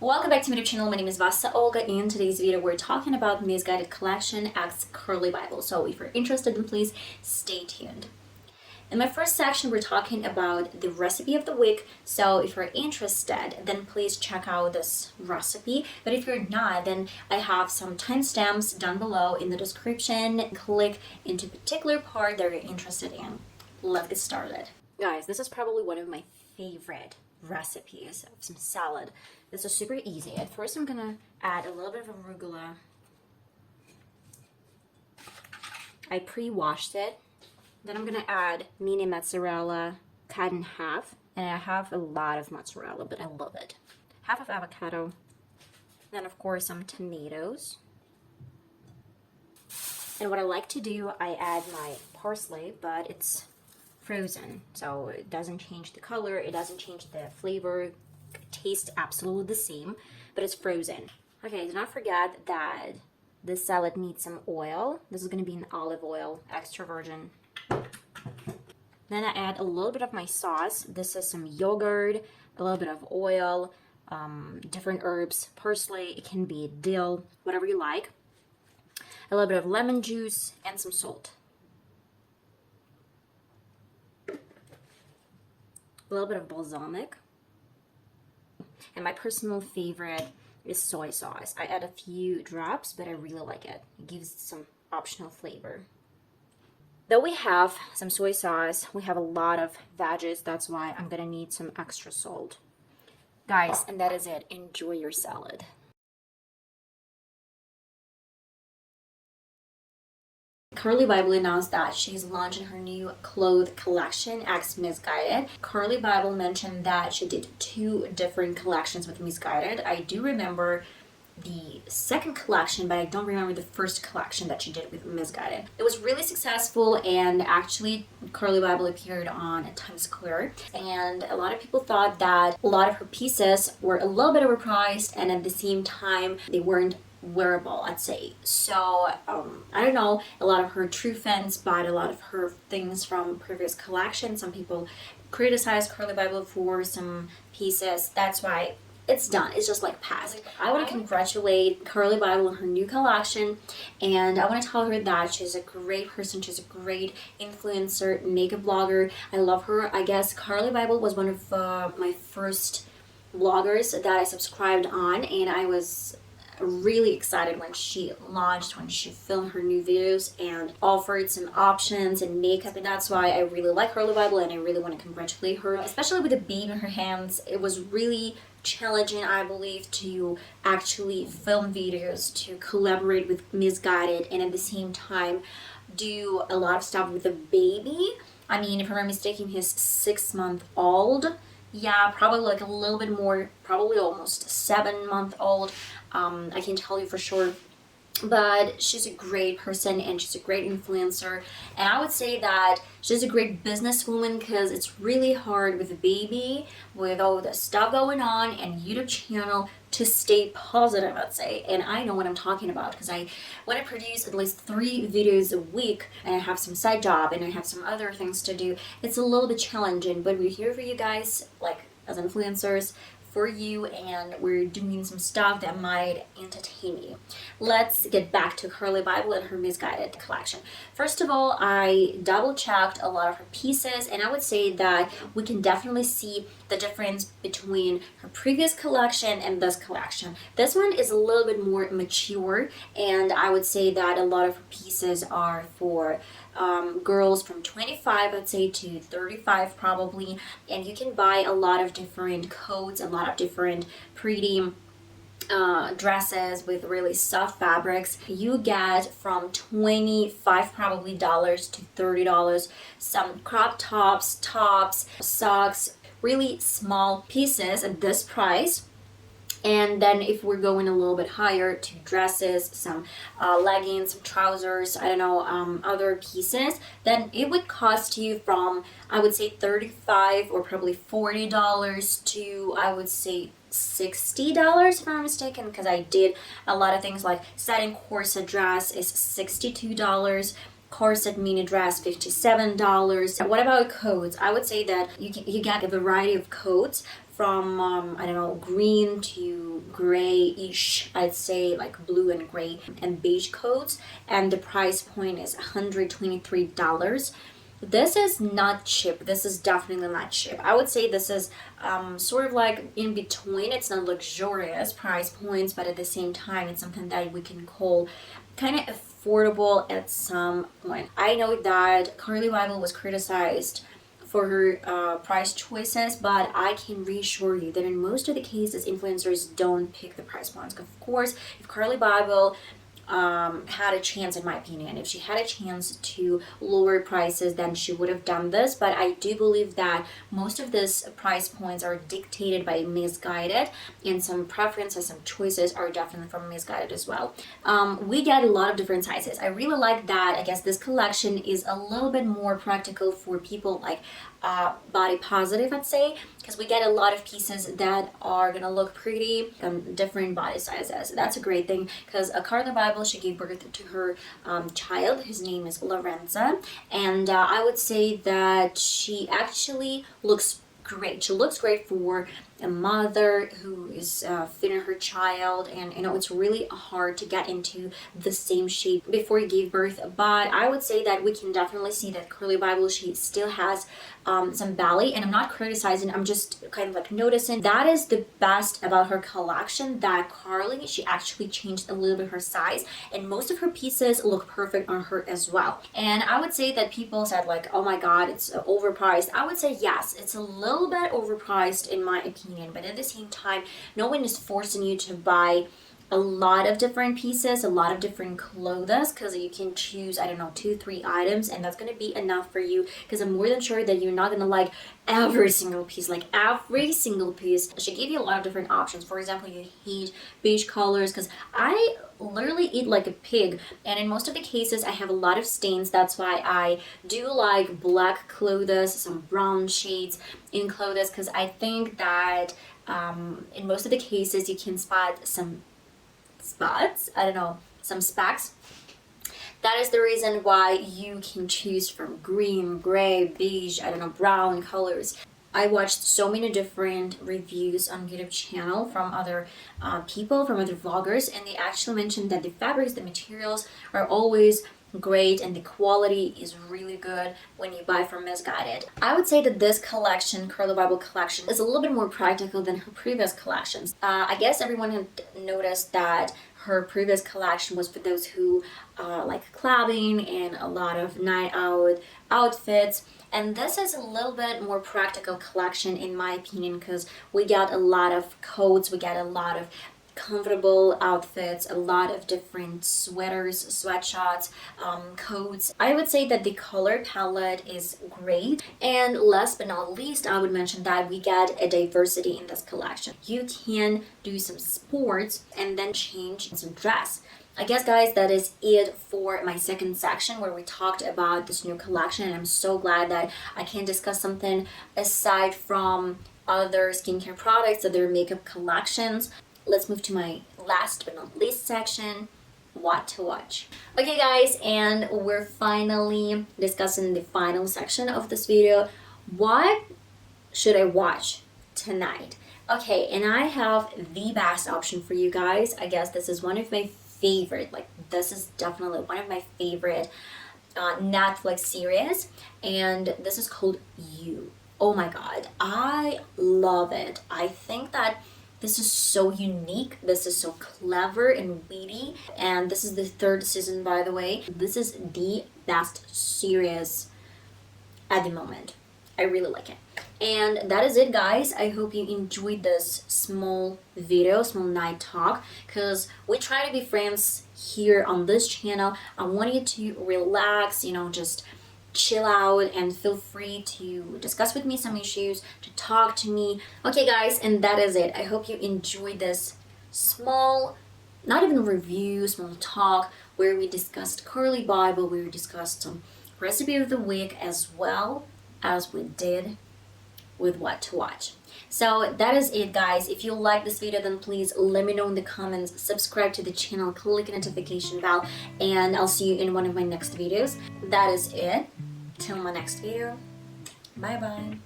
Welcome back to my YouTube channel. My name is VassaOlga. In today's video, we're talking about Misguided Collection X Carli Bybel. So if you're interested, then please stay tuned. In my first section, we're talking about the recipe of the week. So if you're interested, then please check out this recipe. But if you're not, then I have some timestamps down below in the description. Click into a particular part that you're interested in. Let's get started. Guys, this is probably one of my favorite recipes of some salad. This is super easy. At first, I'm gonna add a little bit of arugula. I pre-washed it. Then I'm gonna add mini mozzarella cut in half, and I have a lot of mozzarella, but I love it. Half of avocado. Then of course some tomatoes. And what I like to do, I add my parsley, but it's frozen, so it doesn't change the color, it doesn't change the flavor, it tastes absolutely the same, but it's frozen. Okay, do not forget that this salad needs some oil. This is going to be an olive oil, extra virgin. Then I add a little bit of my sauce. This is some yogurt, a little bit of oil, different herbs, parsley, it can be dill, whatever you like. A little bit of lemon juice and some salt. A little bit of balsamic. And my personal favorite is soy sauce. I add a few drops, but I really like it. It gives some optional flavor. Though we have some soy sauce, we have a lot of veggies. That's why I'm gonna need some extra salt. Guys, and that is it. Enjoy your salad. Carli Bybel announced that she's launching her new clothes collection, X Misguided. Carli Bybel mentioned that she did 2 different collections with Misguided. I do remember the second collection, but I don't remember the first collection that she did with Misguided. It was really successful, and actually Carli Bybel appeared on Times Square, and a lot of people thought that a lot of her pieces were a little bit overpriced, and at the same time they weren't wearable, I'd say. So I don't know, a lot of her true fans bought a lot of her things from previous collections. Some people criticized Carli Bybel for some pieces. That's why it's done. It's just like past. I want to congratulate Carli Bybel on her new collection, and I want to tell her that she's a great person. She's a great influencer, makeup blogger. I love her. I guess Carli Bybel was one of my first bloggers that I subscribed on, and I was really excited when she launched, when she filmed her new videos and offered some options and makeup, and that's why I really like Carli Bybel, and I really want to congratulate her, especially with the baby in her hands. It was really challenging, I believe, to actually film videos, to collaborate with Misguided, and at the same time do a lot of stuff with the baby. I mean, if I'm not mistaken, he's 6-month-old. Yeah, probably like a little bit more, probably almost 7-month-old. I can tell you for sure. But she's a great person, and she's a great influencer, and I would say that she's a great businesswoman, because it's really hard with a baby, with all the stuff going on, and YouTube channel, to stay positive, I'd say. And I know what I'm talking about, because I want to produce at least 3 videos a week, and I have some side job, and I have some other things to do. It's a little bit challenging, but we're here for you guys, like as influencers, for you, and we're doing some stuff that might entertain you. Let's get back to Carli Bybel and her Misguided collection. First of all, I double checked a lot of her pieces, and I would say that we can definitely see the difference between her previous collection and this collection. This one is a little bit more mature, and I would say that a lot of her pieces are for girls from 25, I'd say, to 35 probably, and you can buy a lot of different coats, a lot of different pretty dresses with really soft fabrics. You get from $25 probably dollars to $30, some crop tops, socks, really small pieces at this price. And then if we're going a little bit higher to dresses, some leggings, some trousers, I don't know, other pieces, then it would cost you from, I would say, $35 or probably $40 to, I would say, $60 if I'm not mistaken, because I did a lot of things like satin corset dress is $62, corset mini dress $57. What about coats? I would say that you get a variety of coats from I don't know, green to grayish, I'd say, like blue and gray and beige coats, and the price point is $123. This is not cheap. This is definitely not cheap. I would say this is sort of like in between. It's not luxurious price points, but at the same time, it's something that we can call kind of affordable at some point. I know that Carli Bybel was criticized for her price choices, but I can reassure you that in most of the cases, influencers don't pick the price points. Of course, if Carli Bybel had a chance, in my opinion, if she had a chance to lower prices, then she would have done this. But I do believe that most of these price points are dictated by Misguided, and some preferences, some choices are definitely from Misguided as well. We get a lot of different sizes. I really like that. I guess this collection is a little bit more practical for people like body positive, I'd say, because we get a lot of pieces that are gonna look pretty different body sizes. That's a great thing, because Carli Bybel, she gave birth to her child. His name is Lorenza, and I would say that she actually looks great. She looks great for a mother who is feeding her child, and you know, it's really hard to get into the same shape before you gave birth. But I would say that we can definitely see that Carli Bybel, she still has some belly, and I'm not criticizing, I'm just kind of like noticing that is the best about her collection, that Carli, she actually changed a little bit her size, and most of her pieces look perfect on her as well. And I would say that people said like, oh my god, it's overpriced. I would say yes, it's a little bit overpriced in my opinion, but at the same time, no one is forcing you to buy a lot of different pieces, a lot of different clothes, because you can choose, I don't know, 2-3 items, and that's going to be enough for you, because I'm more than sure that you're not going to like every single piece, like every single piece. She gave you a lot of different options. For example, you hate beige colors, because I literally eat like a pig, and in most of the cases I have a lot of stains. That's why I do like black clothes, some brown shades in clothes, because I think that in most of the cases you can spot some spots, I don't know, some specks. That is the reason why you can choose from green, gray, beige, I don't know, brown colors. I watched so many different reviews on YouTube channel from other people, from other vloggers, and they actually mentioned that the fabrics, the materials are always great, and the quality is really good when you buy from Misguided. I would say that this collection, Carli Bybel collection, is a little bit more practical than her previous collections. I guess everyone had noticed that her previous collection was for those who like clubbing and a lot of night out outfits, and this is a little bit more practical collection in my opinion, because we got a lot of coats, we got a lot of comfortable outfits, a lot of different sweaters, sweatshirts, coats. I would say that the color palette is great, and last but not least, I would mention that we get a diversity in this collection. You can do some sports and then change some dress. I guess, guys, that is it for my second section where we talked about this new collection, and I'm so glad that I can discuss something aside from other skincare products, other makeup collections. Let's move to my last but not least section, what to watch. Okay guys, and we're finally discussing the final section of this video. What should I watch tonight? Okay, and I have the best option for you guys. I guess this is one of my favorite, like this is definitely one of my favorite Netflix series, and this is called You. Oh my god, I love it. I think that this is so unique, this is so clever and witty, and this is the 3rd season, by the way. This is the best series at the moment. I really like it. And that is it, guys. I hope you enjoyed this small video, small night talk, because we try to be friends here on this channel. I want you to relax, you know, just chill out and feel free to discuss with me some issues, to talk to me. Okay guys, and that is it. I hope you enjoyed this small, not even review, small talk where we discussed Carli Bybel, we discussed some recipe of the week, as well as we did with what to watch. So that is it, guys. If you like this video, then please let me know in the comments, subscribe to the channel, click the notification bell, and I'll see you in one of my next videos. That is it. Till my next video. Bye bye.